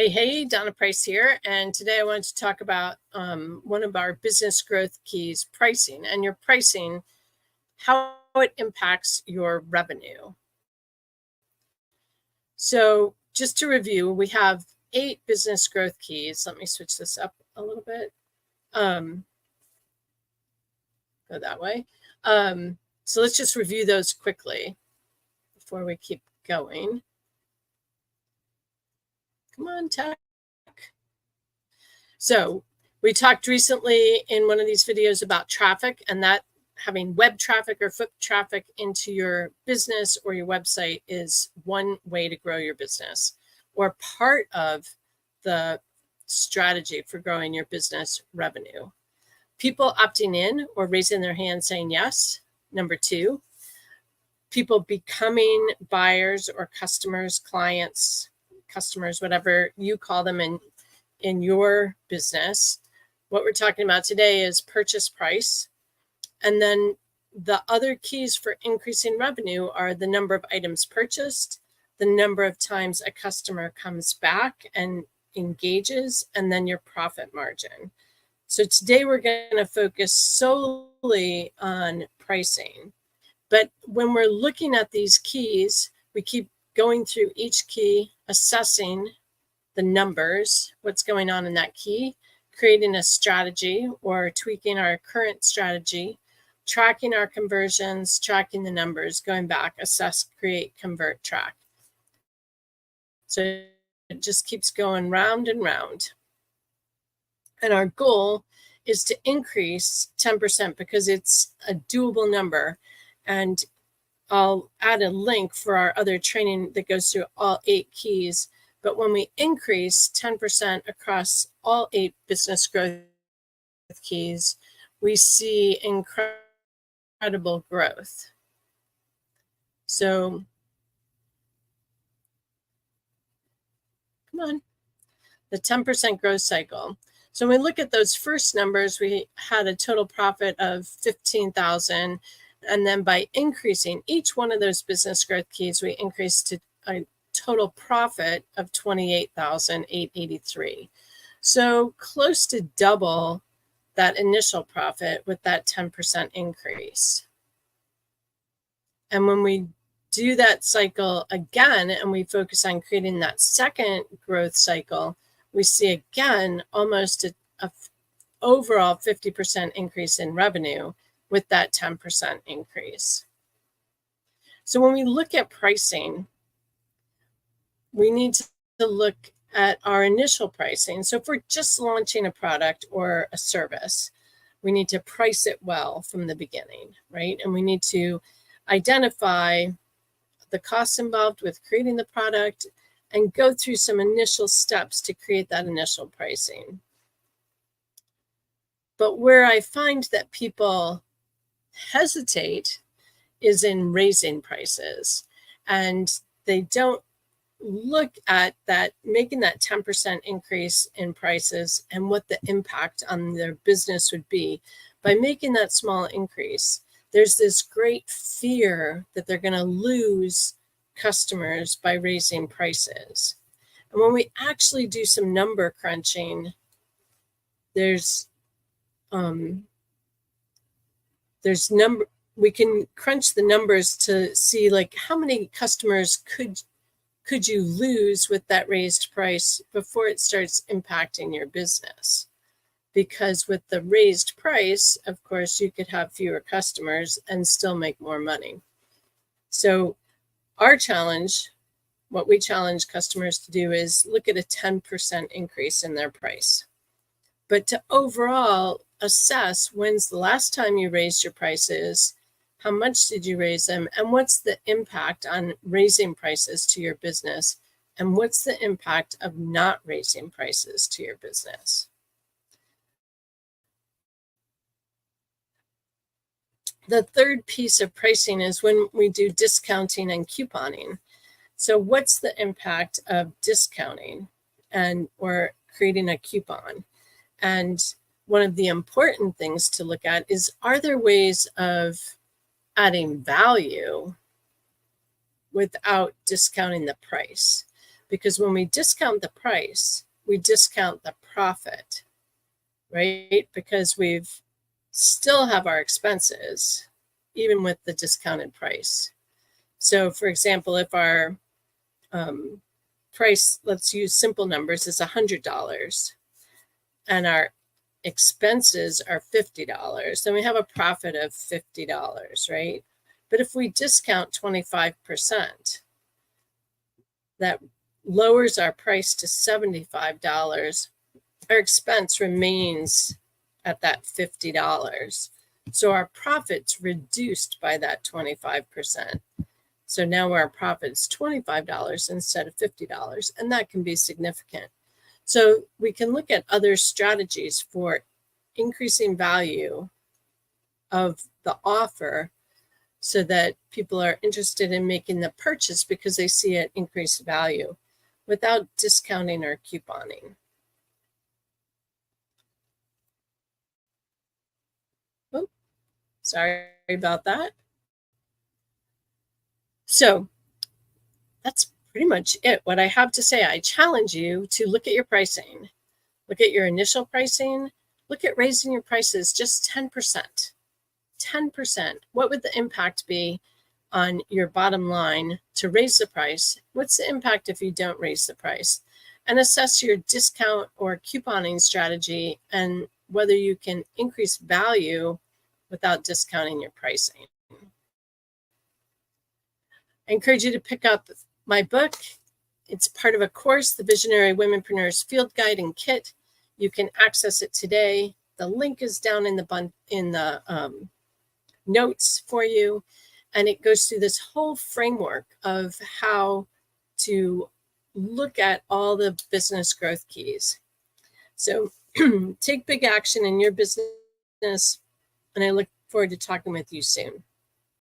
Hey, Donna Price here, and today I wanted to talk about one of our business growth keys, pricing, and your pricing, how it impacts your revenue. So just to review, we have 8 business growth keys. Let me switch this up a little bit. Go that way. So let's just review those quickly before we keep going. Come on, tech. So we talked recently in one of these videos about traffic, and that having web traffic or foot traffic into your business or your website is one way to grow your business, or part of the strategy for growing your business revenue. People opting in or raising their hand saying yes, number 2. People becoming buyers or customers, clients, customers, whatever you call them in your business. What we're talking about today is purchase price. And then the other keys for increasing revenue are the number of items purchased, the number of times a customer comes back and engages, and then your profit margin. So today we're going to focus solely on pricing. But when we're looking at these keys, we keep going through each key, assessing the numbers, what's going on in that key, creating a strategy or tweaking our current strategy, tracking our conversions, tracking the numbers, going back, assess, create, convert, track. So it just keeps going round and round. And our goal is to increase 10% because it's a doable number. And I'll add a link for our other training that goes through all 8 keys. But when we increase 10% across all 8 business growth keys, we see incredible growth. So, come on, the 10% growth cycle. So when we look at those first numbers, we had a total profit of $15,000. And then by increasing each one of those business growth keys, we increased to a total profit of $28,883. So close to double that initial profit with that 10% increase. And when we do that cycle again and we focus on creating that second growth cycle, we see again almost a overall 50% increase in revenue with that 10% increase. So when we look at pricing, we need to look at our initial pricing. So if we're just launching a product or a service, we need to price it well from the beginning, right? And we need to identify the costs involved with creating the product and go through some initial steps to create that initial pricing. But where I find that people hesitate is in raising prices, and they don't look at that, making that 10% increase in prices and what the impact on their business would be. By making that small increase, there's this great fear that they're going to lose customers by raising prices. And when we actually do some number crunching, we can crunch the numbers to see like how many customers could you lose with that raised price before it starts impacting your business. Because with the raised price, of course, you could have fewer customers and still make more money. So our challenge, what we challenge customers to do is look at a 10% increase in their price. But to overall assess when's the last time you raised your prices, how much did you raise them, and what's the impact on raising prices to your business, and what's the impact of not raising prices to your business. The third piece of pricing is when we do discounting and couponing. So what's the impact of discounting or creating a coupon? And one of the important things to look at is, are there ways of adding value without discounting the price? because when we discount the price, we discount the profit, right? Because we've still have our expenses, even with the discounted price. So for example, if our price, let's use simple numbers, is $100 and our expenses are $50, then we have a profit of $50, right? But if we discount 25%, that lowers our price to $75. Our expense remains at that $50. So our profit's reduced by that 25%. So now our profit's $25 instead of $50, and that can be significant. So we can look at other strategies for increasing value of the offer so that people are interested in making the purchase because they see it increased value without discounting or couponing. Oh, sorry about that. So that's pretty much it. What I have to say, I challenge you to look at your pricing, look at your initial pricing, look at raising your prices just 10%. 10%. What would the impact be on your bottom line to raise the price? What's the impact if you don't raise the price? And assess your discount or couponing strategy and whether you can increase value without discounting your pricing. I encourage you to pick up my book. It's part of a course, the Visionary Womenpreneurs Field Guide and Kit. You can access it today. The link is down in the notes for you, and it goes through this whole framework of how to look at all the business growth keys. So take big action in your business, and I look forward to talking with you soon.